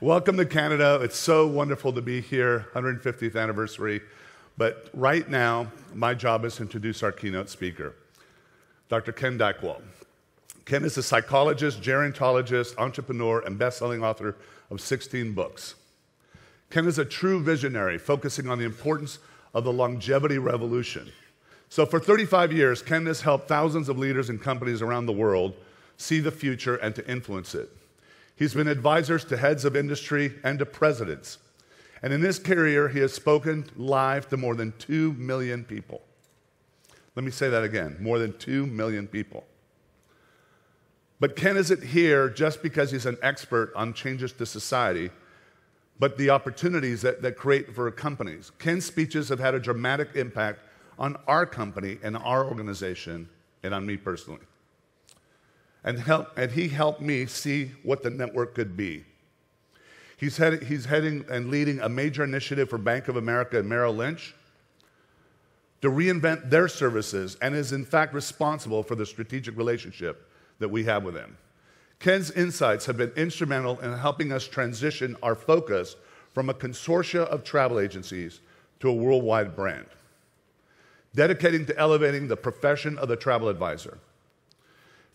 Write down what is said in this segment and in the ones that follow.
Welcome to Canada. It's so wonderful to be here, 150th anniversary. But right now, my job is to introduce our keynote speaker, Dr. Ken Dychtwald. Ken is a psychologist, gerontologist, entrepreneur, and best-selling author of 16 books. Ken is a true visionary, focusing on the importance of the longevity revolution. So for 35 years, Ken has helped thousands of leaders and companies around the world see the future and to influence it. He's been advisors to heads of industry and to presidents. And in his career, he has spoken live to more than 2 million people. Let me say that again, more than 2 million people. But Ken isn't here just because he's an expert on changes to society, but the opportunities that create for companies. Ken's speeches have had a dramatic impact on our company and our organization and on me personally. And he helped me see what the network could be. He's heading and leading a major initiative for Bank of America and Merrill Lynch to reinvent their services and is in fact responsible for the strategic relationship that we have with them. Ken's insights have been instrumental in helping us transition our focus from a consortia of travel agencies to a worldwide brand, dedicating to elevating the profession of the travel advisor.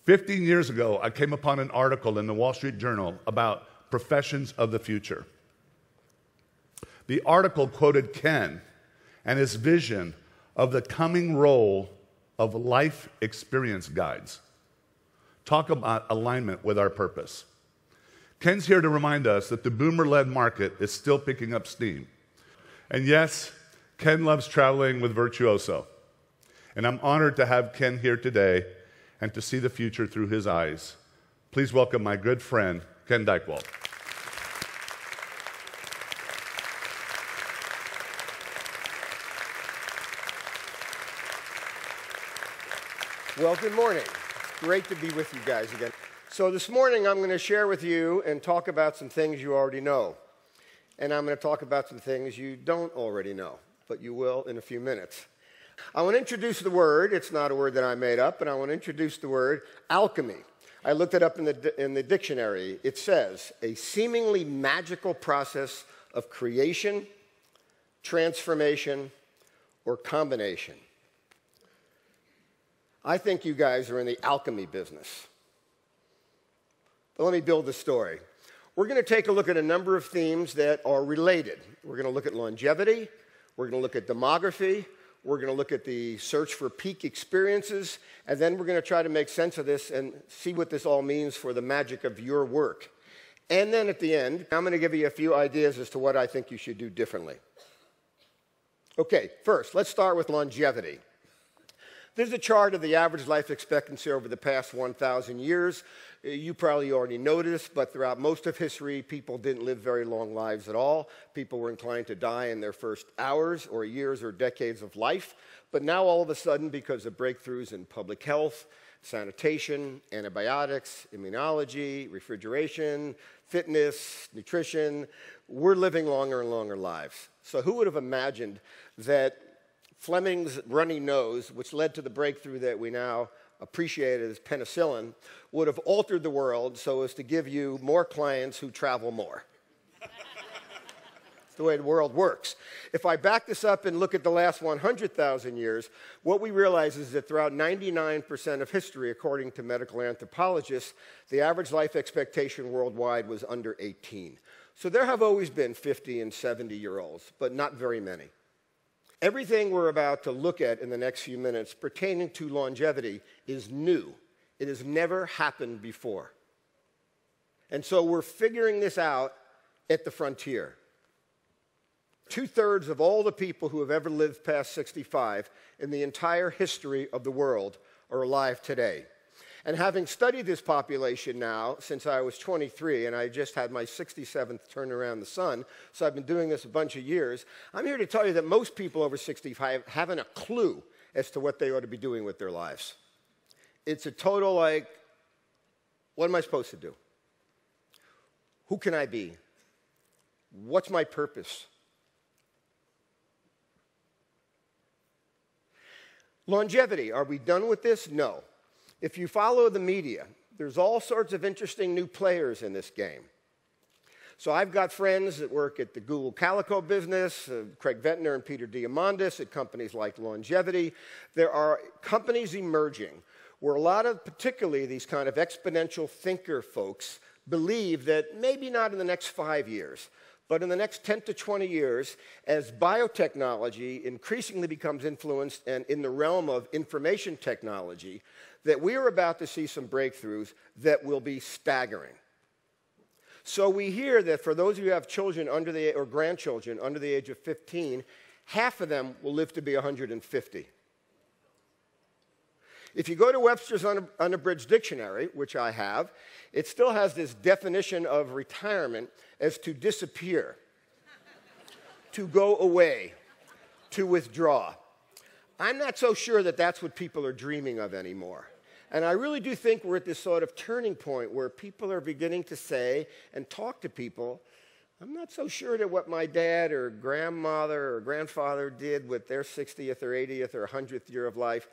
15 years ago, I came upon an article in the Wall Street Journal about professions of the future. The article quoted Ken and his vision of the coming role of life experience guides. Talk about alignment with our purpose. Ken's here to remind us that the boomer-led market is still picking up steam. And yes, Ken loves traveling with Virtuoso. And I'm honored to have Ken here today and to see the future through his eyes. Please welcome my good friend, Ken Dychtwald. Well, good morning. It's great to be with you guys again. So this morning I'm going to share with you and talk about some things you already know. And I'm going to talk about some things you don't already know, but you will in a few minutes. I want to introduce the word. It's not a word that I made up, but I want to introduce the word alchemy. I looked it up in the dictionary. It says, a seemingly magical process of creation, transformation, or combination. I think you guys are in the alchemy business. But let me build the story. We're going to take a look at a number of themes that are related. We're going to look at longevity. We're going to look at demography. We're going to look at the search for peak experiences, and then we're going to try to make sense of this and see what this all means for the magic of your work. And then at the end, I'm going to give you a few ideas as to what I think you should do differently. Okay, first, let's start with longevity. There's a chart of the average life expectancy over the past 1,000 years. You probably already noticed, but throughout most of history, people didn't live very long lives at all. People were inclined to die in their first hours or years or decades of life. But now all of a sudden, because of breakthroughs in public health, sanitation, antibiotics, immunology, refrigeration, fitness, nutrition, we're living longer and longer lives. So who would have imagined that Fleming's runny nose, which led to the breakthrough that we now appreciate as penicillin, would have altered the world so as to give you more clients who travel more. It's the way the world works. If I back this up and look at the last 100,000 years, what we realize is that throughout 99% of history, according to medical anthropologists, the average life expectation worldwide was under 18. So there have always been 50 and 70-year-olds, but not very many. Everything we're about to look at in the next few minutes pertaining to longevity is new. It has never happened before. And so we're figuring this out at the frontier. 2/3 of all the people who have ever lived past 65 in the entire history of the world are alive today. And having studied this population now since I was 23, and I just had my 67th turn around the sun, so I've been doing this a bunch of years, I'm here to tell you that most people over 65 haven't a clue as to what they ought to be doing with their lives. It's a total like, what am I supposed to do? Who can I be? What's my purpose? Longevity, are we done with this? No. If you follow the media, there's all sorts of interesting new players in this game. So I've got friends that work at the Google Calico business, Craig Ventnor and Peter Diamandis at companies like Longevity. There are companies emerging where a lot of, particularly these kind of exponential thinker folks, believe that maybe not in the next 5 years, but in the next 10 to 20 years, as biotechnology increasingly becomes influenced and in the realm of information technology, that we are about to see some breakthroughs that will be staggering. So we hear that for those of you who have children under the, or grandchildren under the age of 15, half of them will live to be 150. If you go to Webster's Unabridged Dictionary, which I have, it still has this definition of retirement as to disappear, to go away, to withdraw. I'm not so sure that that's what people are dreaming of anymore. And I really do think we're at this sort of turning point where people are beginning to say and talk to people, I'm not so sure that what my dad or grandmother or grandfather did with their 60th or 80th or 100th year of life,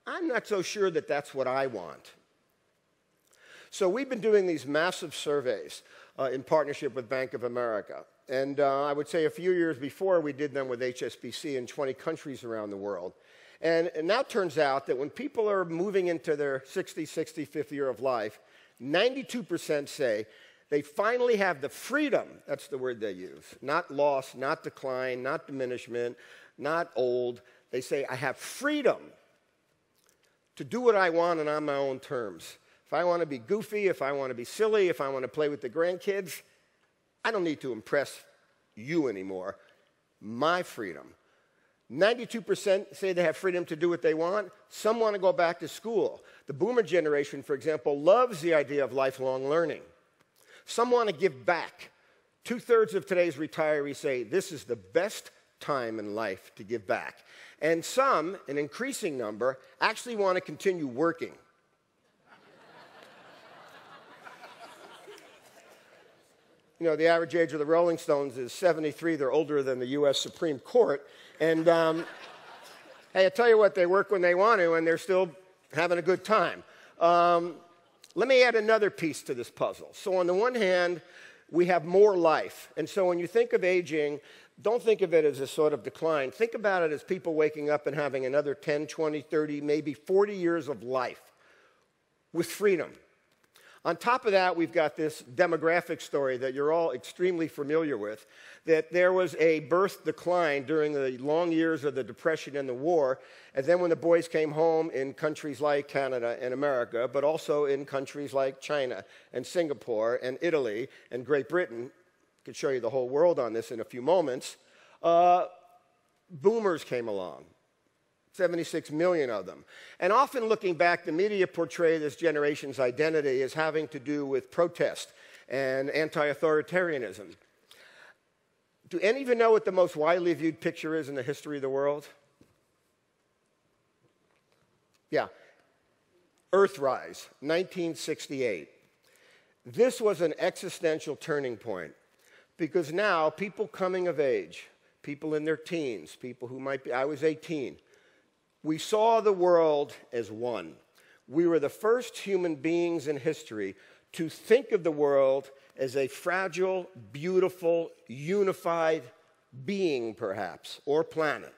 I'm not so sure that that's what I want. So we've been doing these massive surveys in partnership with Bank of America. And I would say a few years before, we did them with HSBC in 20 countries around the world. And now it turns out that when people are moving into their 65th year of life, 92% say they finally have the freedom, that's the word they use, not loss, not decline, not diminishment, not old. They say, I have freedom to do what I want and on my own terms. If I want to be goofy, if I want to be silly, if I want to play with the grandkids, I don't need to impress you anymore. My freedom. 92% say they have freedom to do what they want. Some want to go back to school. The boomer generation, for example, loves the idea of lifelong learning. Some want to give back. 2/3 of today's retirees say this is the best time in life to give back. And some, an increasing number, actually want to continue working. You know, the average age of the Rolling Stones is 73. They're older than the U.S. Supreme Court. And hey, I tell you what, they work when they want to, and they're still having a good time. Let me add another piece to this puzzle. So on the one hand, we have more life. And so when you think of aging, don't think of it as a sort of decline. Think about it as people waking up and having another 10, 20, 30, maybe 40 years of life with freedom. On top of that, we've got this demographic story that you're all extremely familiar with, that there was a birth decline during the long years of the Depression and the war, and then when the boys came home in countries like Canada and America, but also in countries like China and Singapore and Italy and Great Britain, I could show you the whole world on this in a few moments, boomers came along. 76 million of them. And often looking back, the media portray this generation's identity as having to do with protest and anti-authoritarianism. Do any of you know what the most widely viewed picture is in the history of the world? Yeah. Earthrise, 1968. This was an existential turning point because now people coming of age, people in their teens, people who might be, I was 18, we saw the world as one. We were the first human beings in history to think of the world as a fragile, beautiful, unified being, perhaps, or planet.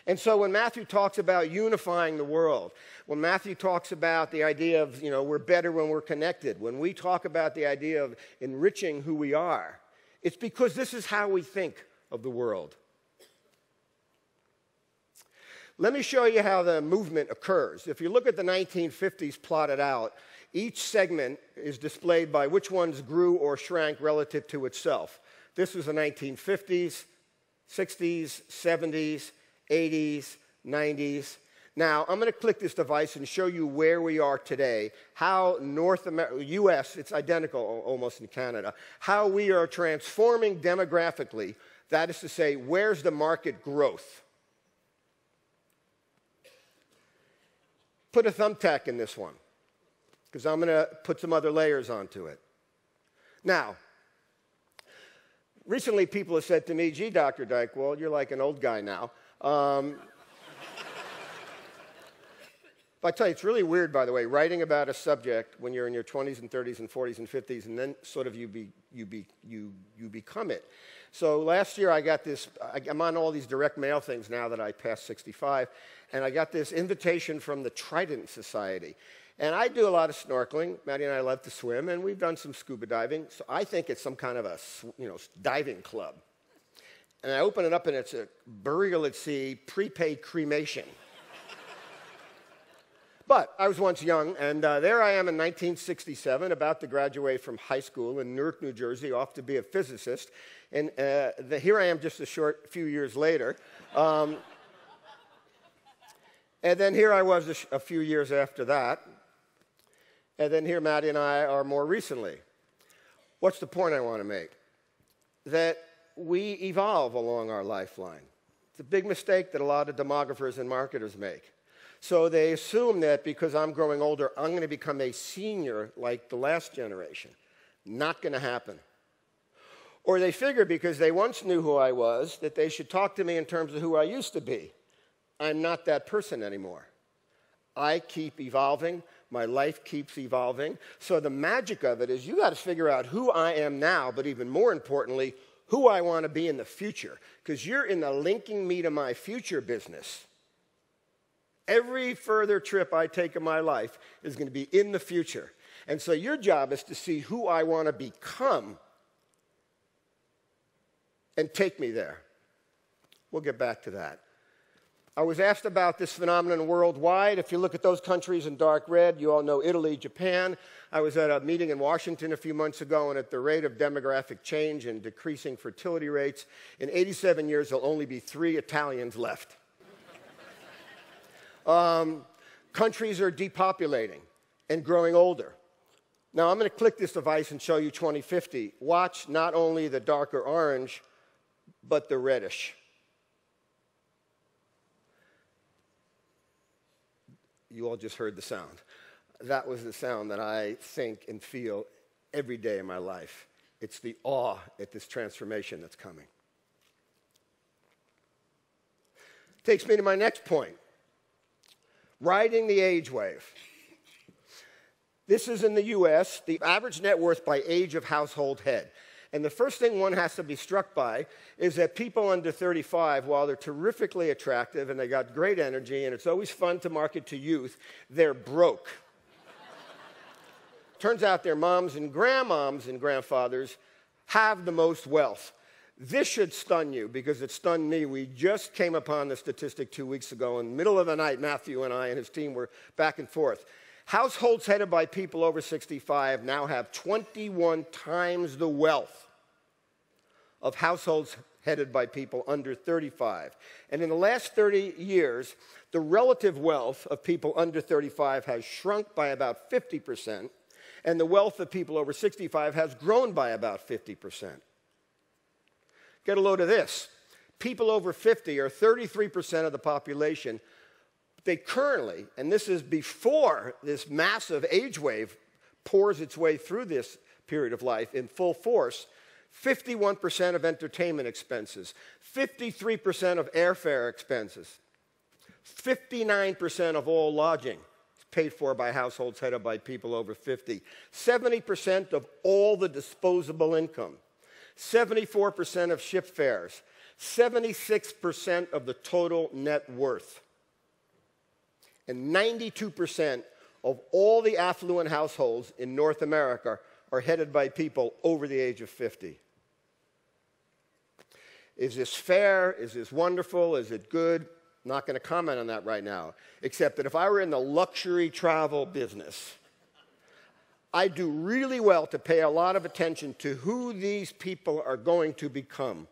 And so when Matthew talks about unifying the world, when Matthew talks about the idea of, we're better when we're connected, when we talk about the idea of enriching who we are, it's because this is how we think of the world. Let me show you how the movement occurs. If you look at the 1950s plotted out, each segment is displayed by which ones grew or shrank relative to itself. This was the 1950s, 60s, 70s, 80s, 90s. Now, I'm going to click this device and show you where we are today, how North America, US, it's identical almost in Canada, how we are transforming demographically. That is to say, where's the market growth? Put a thumbtack in this one, because I'm going to put some other layers onto it. Now, recently people have said to me, gee, Dr. Dychtwald, you're like an old guy now. But I tell you, it's really weird, by the way, writing about a subject when you're in your 20s and 30s and 40s and 50s, and then sort of you become it. So last year I got this, I'm on all these direct mail things now that I passed 65, and I got this invitation from the Trident Society. And I do a lot of snorkeling. Maddie and I love to swim, and we've done some scuba diving. So I think it's some kind of a diving club. And I open it up, and it's a burial at sea, prepaid cremation. But I was once young, and there I am in 1967, about to graduate from high school in Newark, New Jersey, off to be a physicist. And here I am just a few years later. And then here I was a few years after that. And then here Maddie and I are more recently. What's the point I want to make? That we evolve along our lifeline. It's a big mistake that a lot of demographers and marketers make. So they assume that because I'm growing older, I'm going to become a senior like the last generation. Not going to happen. Or they figure because they once knew who I was, that they should talk to me in terms of who I used to be. I'm not that person anymore. I keep evolving. My life keeps evolving. So the magic of it is you got to figure out who I am now, but even more importantly, who I want to be in the future. Because you're in the linking me to my future business. Every further trip I take in my life is going to be in the future. And so your job is to see who I want to become and take me there. We'll get back to that. I was asked about this phenomenon worldwide. If you look at those countries in dark red, you all know Italy, Japan. I was at a meeting in Washington a few months ago, and at the rate of demographic change and decreasing fertility rates, in 87 years, there'll only be 3 Italians left. Countries are depopulating and growing older. Now, I'm going to click this device and show you 2050. Watch not only the darker orange, but the reddish. You all just heard the sound. That was the sound that I think and feel every day in my life. It's the awe at this transformation that's coming. Takes me to my next point. Riding the age wave. This is in the US, the average net worth by age of household head. And the first thing one has to be struck by is that people under 35, while they're terrifically attractive and they got great energy and it's always fun to market to youth, they're broke. Turns out their moms and grandfathers have the most wealth. This should stun you because it stunned me. We just came upon the statistic 2 weeks ago. In the middle of the night, Matthew and I and his team were back and forth. Households headed by people over 65 now have 21 times the wealth of households headed by people under 35. And in the last 30 years, the relative wealth of people under 35 has shrunk by about 50%, and the wealth of people over 65 has grown by about 50%. Get a load of this. People over 50 are 33% of the population. They currently, and this is before this massive age wave pours its way through this period of life in full force, 51% of entertainment expenses, 53% of airfare expenses, 59% of all lodging is paid for by households headed by people over 50, 70% of all the disposable income, 74% of ship fares, 76% of the total net worth, and 92% of all the affluent households in North America are headed by people over the age of 50. Is this fair? Is this wonderful? Is it good? I'm not going to comment on that right now, except that if I were in the luxury travel business, I do really well to pay a lot of attention to who these people are going to become.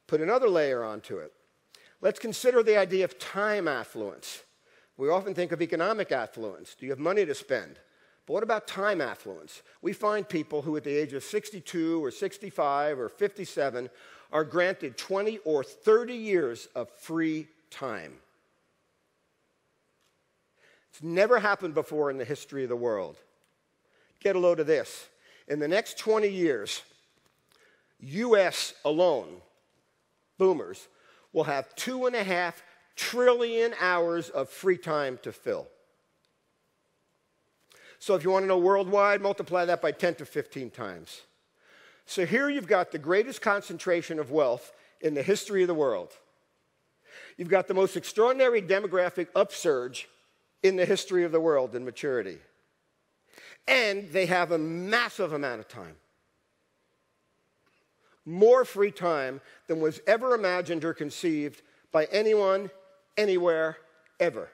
Put another layer onto it. Let's consider the idea of time affluence. We often think of economic affluence. Do you have money to spend? But what about time affluence? We find people who at the age of 62 or 65 or 57 are granted 20 or 30 years of free time. It's never happened before in the history of the world. Get a load of this. In the next 20 years, US alone, boomers, will have $2.5 trillion hours of free time to fill. So if you want to know worldwide, multiply that by 10 to 15 times. So here you've got the greatest concentration of wealth in the history of the world. You've got the most extraordinary demographic upsurge in the history of the world in maturity. And they have a massive amount of time. More free time than was ever imagined or conceived by anyone, anywhere, ever.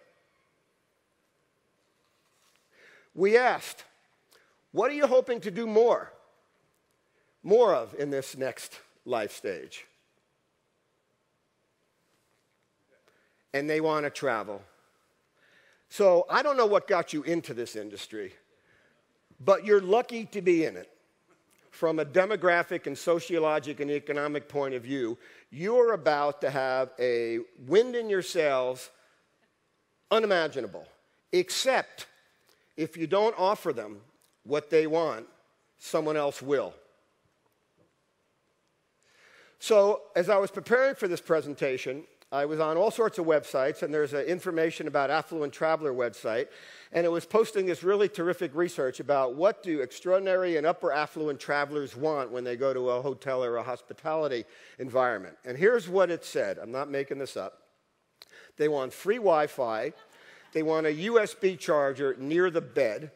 We asked, what are you hoping to do more of in this next life stage? And they want to travel. So I don't know what got you into this industry, but you're lucky to be in it. From a demographic and sociologic and economic point of view, you're about to have a wind in your sails unimaginable, except if you don't offer them what they want, someone else will. So as I was preparing for this presentation, I was on all sorts of websites, and there's information about Affluent Traveler website, and it was posting this really terrific research about what do extraordinary and upper affluent travelers want when they go to a hotel or a hospitality environment. And here's what it said. I'm not making this up. They want free Wi-Fi. They want a USB charger near the bed.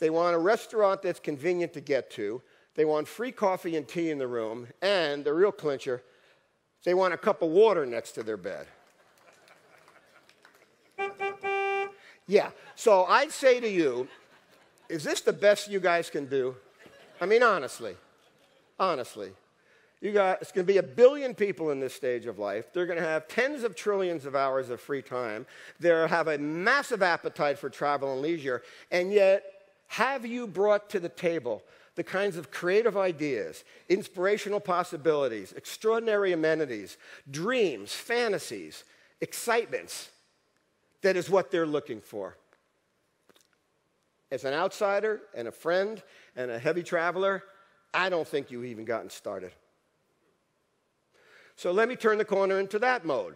They want a restaurant that's convenient to get to. They want free coffee and tea in the room. And the real clincher, they want a cup of water next to their bed. Yeah, so I'd say to you, is this the best you guys can do? I mean, honestly. It's going to be 1 billion people in this stage of life. They're going to have tens of trillions of hours of free time. They'll have a massive appetite for travel and leisure. And yet, have you brought to the table the kinds of creative ideas, inspirational possibilities, extraordinary amenities, dreams, fantasies, excitements that is what they're looking for? As an outsider and a friend and a heavy traveler, I don't think you've even gotten started. So let me turn the corner into that mode.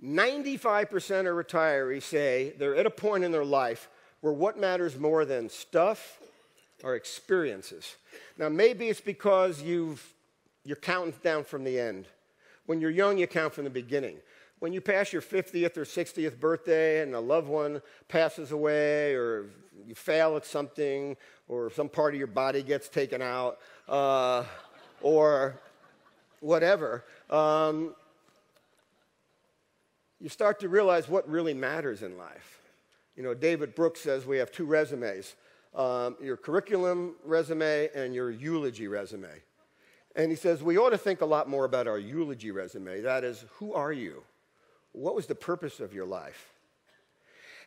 95% of retirees say they're at a point in their life where what matters more than stuff are experiences. Now, maybe it's because you're counting down from the end. When you're young, you count from the beginning. When you pass your 50th or 60th birthday and a loved one passes away, or you fail at something, or some part of your body gets taken out, or whatever, you start to realize what really matters in life. You know, David Brooks says we have 2 resumes, your curriculum resume and your eulogy resume. And he says we ought to think a lot more about our eulogy resume. That is, who are you? What was the purpose of your life?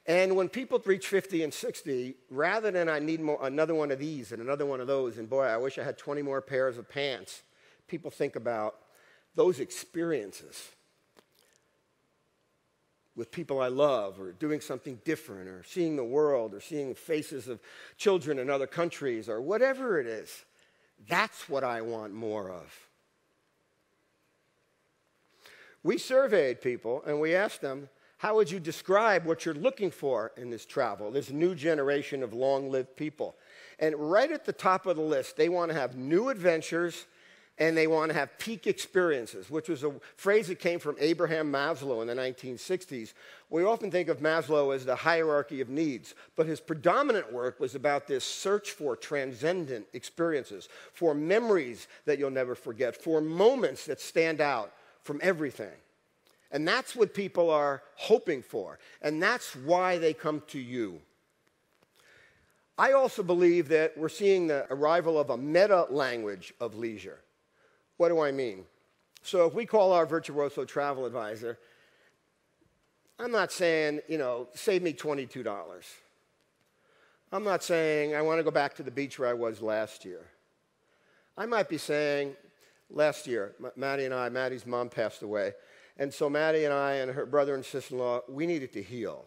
And when people reach 50 and 60, rather than I need another one of these and another one of those, and boy, I wish I had 20 more pairs of pants, people think about those experiences with people I love, or doing something different, or seeing the world, or seeing faces of children in other countries, or whatever it is. That's what I want more of. We surveyed people, and we asked them, how would you describe what you're looking for in this travel, this new generation of long-lived people? And right at the top of the list, they want to have new adventures, and they want to have peak experiences, which was a phrase that came from Abraham Maslow in the 1960s. We often think of Maslow as the hierarchy of needs, but his predominant work was about this search for transcendent experiences, for memories that you'll never forget, for moments that stand out from everything. And that's what people are hoping for, and that's why they come to you. I also believe that we're seeing the arrival of a meta-language of leisure. What do I mean? So if we call our Virtuoso Travel advisor, I'm not saying, save me $22. I'm not saying I want to go back to the beach where I was last year. I might be saying, last year, Maddie's mom passed away. And so Maddie and I and her brother and sister-in-law, we needed to heal.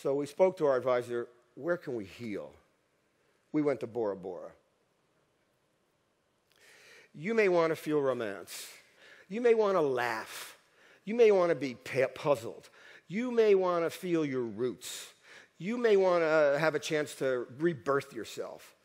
So we spoke to our advisor, where can we heal? We went to Bora Bora. You may want to feel romance. You may want to laugh. You may want to be puzzled. You may want to feel your roots. You may want to have a chance to rebirth yourself.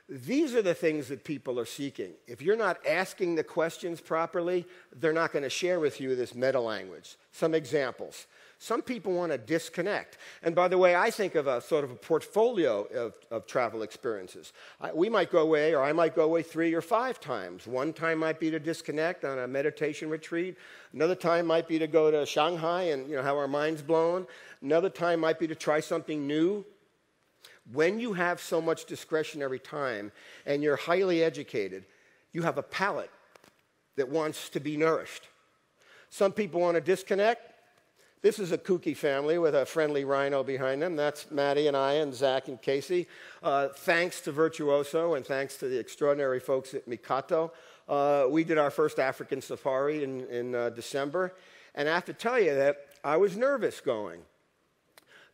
These are the things that people are seeking. If you're not asking the questions properly, they're not going to share with you this meta language. Some examples. Some people want to disconnect. And by the way, I think of a sort of a portfolio of travel experiences. We might go away, or I might go away 3 or 5 times. One time might be to disconnect on a meditation retreat. Another time might be to go to Shanghai and have our minds blown. Another time might be to try something new. When you have so much discretionary time and you're highly educated, you have a palate that wants to be nourished. Some people want to disconnect. This is a kooky family with a friendly rhino behind them. That's Maddie and I and Zach and Casey. Thanks to Virtuoso and thanks to the extraordinary folks at Mikato, we did our first African safari in December. And I have to tell you that I was nervous going.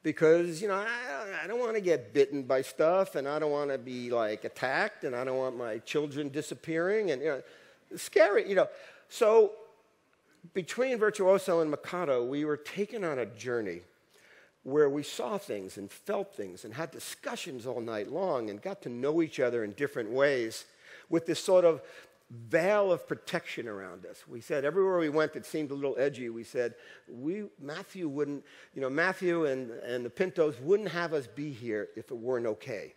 Because, I don't want to get bitten by stuff, and I don't want to be, attacked, and I don't want my children disappearing, and, it's scary, So, between Virtuoso and Mikado, we were taken on a journey where we saw things and felt things and had discussions all night long and got to know each other in different ways with this sort of veil of protection around us. We said everywhere we went that seemed a little edgy, we said, Matthew wouldn't, Matthew and the Pintos wouldn't have us be here if it weren't okay.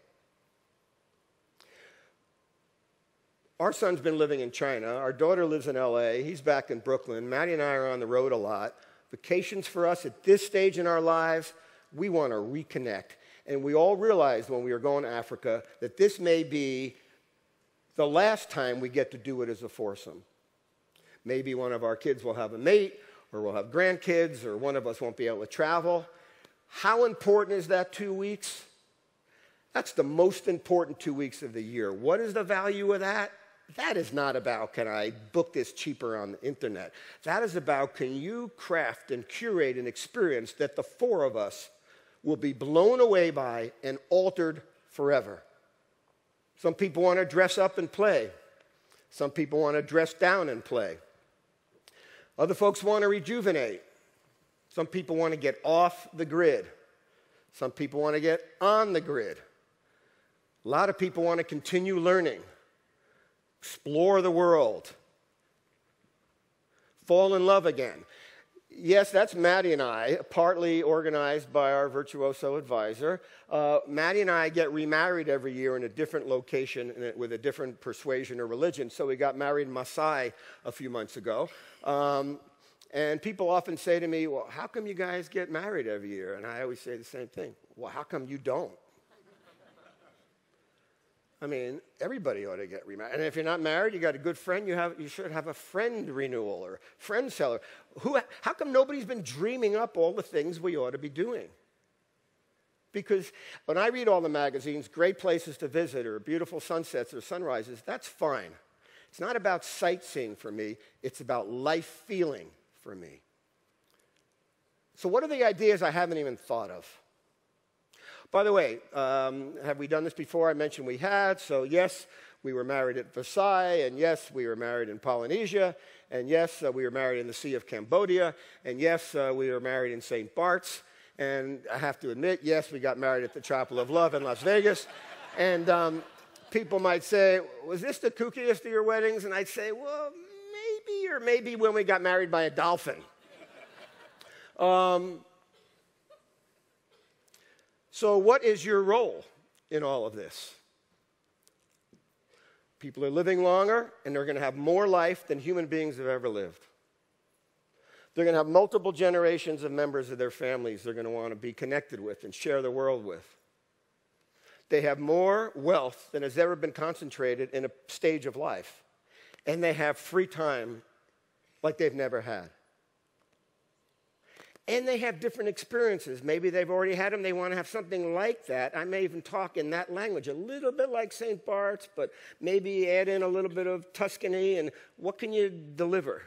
Our son's been living in China. Our daughter lives in LA. He's back in Brooklyn. Maddie and I are on the road a lot. Vacations for us at this stage in our lives, we want to reconnect. And we all realized when we were going to Africa that this may be the last time we get to do it as a foursome. Maybe one of our kids will have a mate, or we'll have grandkids, or one of us won't be able to travel. How important is that 2 weeks? That's the most important 2 weeks of the year. What is the value of that? That is not about, can I book this cheaper on the internet? That is about, can you craft and curate an experience that the 4 of us will be blown away by and altered forever? Some people want to dress up and play. Some people want to dress down and play. Other folks want to rejuvenate. Some people want to get off the grid. Some people want to get on the grid. A lot of people want to continue learning, explore the world, fall in love again. Yes, that's Maddie and I, partly organized by our Virtuoso advisor. Maddie and I get remarried every year in a different location with a different persuasion or religion. So we got married in Maasai a few months ago. And people often say to me, well, how come you guys get married every year? And I always say the same thing. Well, how come you don't? I mean, everybody ought to get remarried. And if you're not married, you got a good friend, you should have a friend renewal or friend seller. How come nobody's been dreaming up all the things we ought to be doing? Because when I read all the magazines, great places to visit or beautiful sunsets or sunrises, that's fine. It's not about sightseeing for me. It's about life feeling for me. So what are the ideas I haven't even thought of? By the way, have we done this before? I mentioned we had. So yes, we were married at Versailles, and yes, we were married in Polynesia, and yes, we were married in the Sea of Cambodia, and yes, we were married in St. Bart's. And I have to admit, yes, we got married at the Chapel of Love in Las Vegas. And people might say, was this the kookiest of your weddings? And I'd say, well, maybe, or maybe when we got married by a dolphin. So what is your role in all of this? People are living longer, and they're going to have more life than human beings have ever lived. They're going to have multiple generations of members of their families they're going to want to be connected with and share the world with. They have more wealth than has ever been concentrated in a stage of life. And they have free time like they've never had. And they have different experiences. Maybe they've already had them. They want to have something like that. I may even talk in that language, a little bit like St. Bart's, but maybe add in a little bit of Tuscany. And what can you deliver?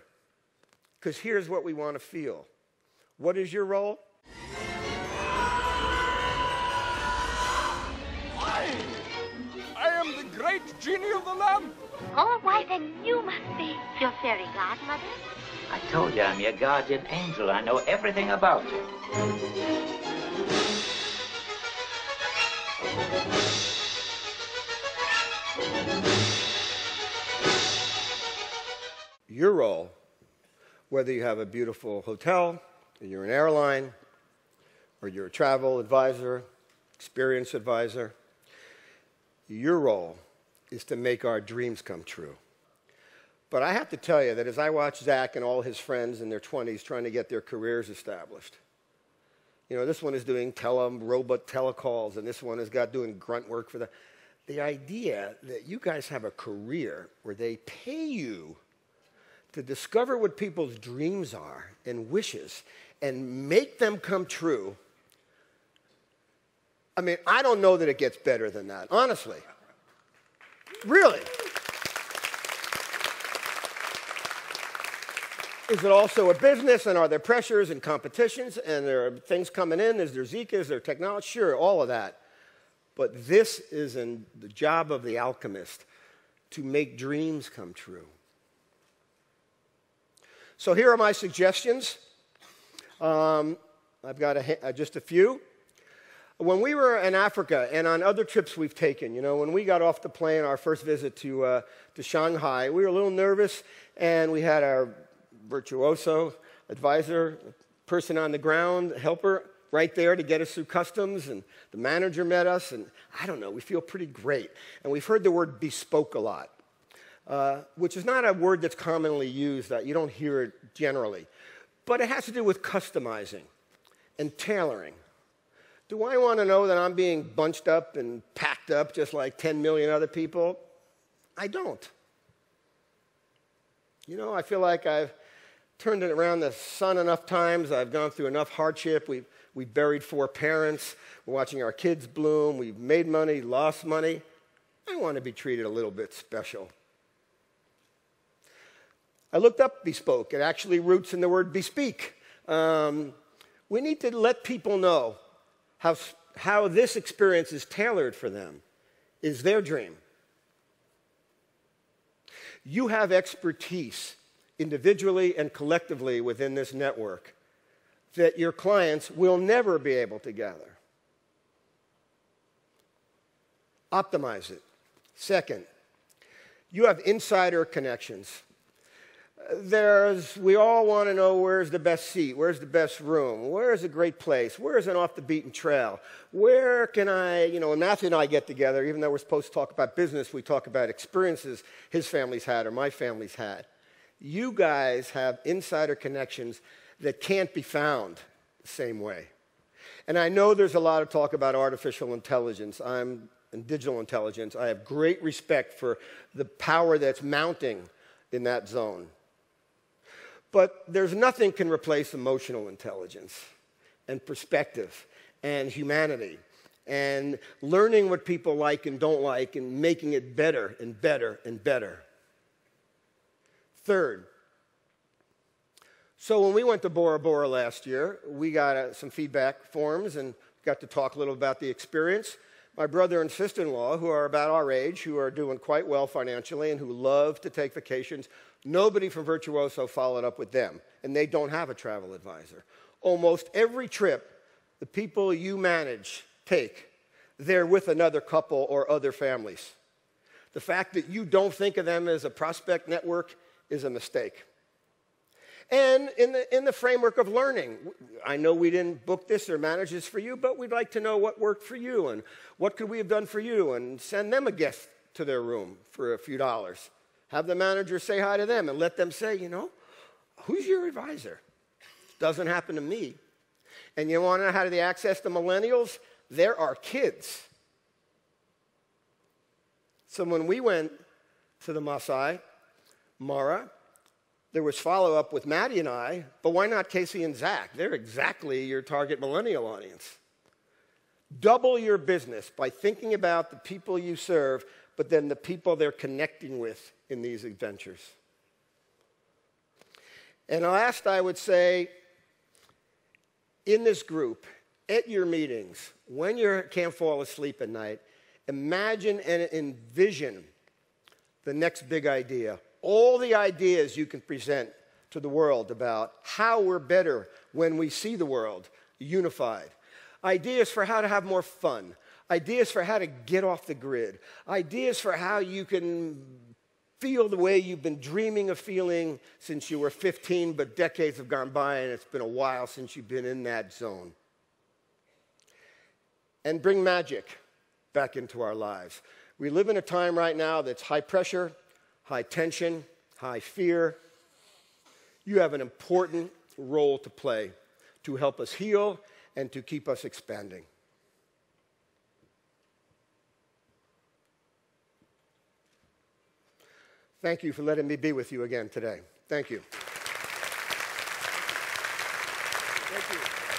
Because here's what we want to feel. What is your role? I am the great genie of the lamp. Oh, why, then you must be your fairy godmother. I told you I'm your guardian angel. I know everything about you. Your role, whether you have a beautiful hotel, or you're an airline, or you're a travel advisor, experience advisor, your role is to make our dreams come true. But I have to tell you that as I watch Zach and all his friends in their 20s trying to get their careers established, you know, this one is doing robot telecalls, and this one has got doing grunt work for the idea that you guys have a career where they pay you to discover what people's dreams are and wishes and make them come true. I mean, I don't know that it gets better than that, honestly. Really. Is it also a business, and are there pressures and competitions, and there are things coming in? Is there Zika? Is there technology? Sure, all of that. But this is the job of the alchemist, to make dreams come true. So here are my suggestions. I've got just a few. When we were in Africa and on other trips we've taken, you know, when we got off the plane, our first visit to Shanghai, we were a little nervous, and we had our virtuoso advisor, person on the ground, helper, right there to get us through customs, and the manager met us, and I don't know, we feel pretty great. And we've heard the word bespoke a lot, which is not a word that's commonly used, that you don't hear it generally, but it has to do with customizing and tailoring. Do I want to know that I'm being bunched up and packed up just like 10 million other people? I don't. You know, I feel like I've turned it around the sun enough times. I've gone through enough hardship. We've buried 4 parents. We're watching our kids bloom. We've made money, lost money. I want to be treated a little bit special. I looked up bespoke. It actually roots in the word bespeak. We need to let people know how this experience is tailored for them, is their dream. You have expertise individually and collectively within this network that your clients will never be able to gather. Optimize it. Second, you have insider connections. We all want to know where's the best seat, where's the best room, where's a great place, where's an off-the-beaten trail, where can I, you know, and Matthew and I get together, even though we're supposed to talk about business, we talk about experiences his family's had or my family's had. You guys have insider connections that can't be found the same way. And I know there's a lot of talk about artificial intelligence. I'm in digital intelligence. I have great respect for the power that's mounting in that zone. But there's nothing can replace emotional intelligence and perspective and humanity and learning what people like and don't like and making it better and better and better. Third, so when we went to Bora Bora last year, we got some feedback forms and got to talk a little about the experience. My brother and sister-in-law, who are about our age, who are doing quite well financially and who love to take vacations, nobody from Virtuoso followed up with them, and they don't have a travel advisor. Almost every trip, the people you manage take, they're with another couple or other families. The fact that you don't think of them as a prospect network is a mistake. And in the framework of learning, I know we didn't book this or manage this for you, but we'd like to know what worked for you and what could we have done for you, and send them a gift to their room for a few dollars. Have the manager say hi to them and let them say, you know, who's your advisor? Doesn't happen to me. And you want to know how do they access the millennials? They're our kids. So when we went to the Maasai Mara, there was follow-up with Maddie and I, but why not Casey and Zach? They're exactly your target millennial audience. Double your business by thinking about the people you serve, but then the people they're connecting with in these adventures. And last, I would say, in this group, at your meetings, when you can't fall asleep at night, imagine and envision the next big idea. All the ideas you can present to the world about how we're better when we see the world unified. Ideas for how to have more fun. Ideas for how to get off the grid. Ideas for how you can feel the way you've been dreaming of feeling since you were 15, but decades have gone by and it's been a while since you've been in that zone. And bring magic back into our lives. We live in a time right now that's high pressure, high tension, high fear. You have an important role to play to help us heal and to keep us expanding. Thank you for letting me be with you again today. Thank you. Thank you.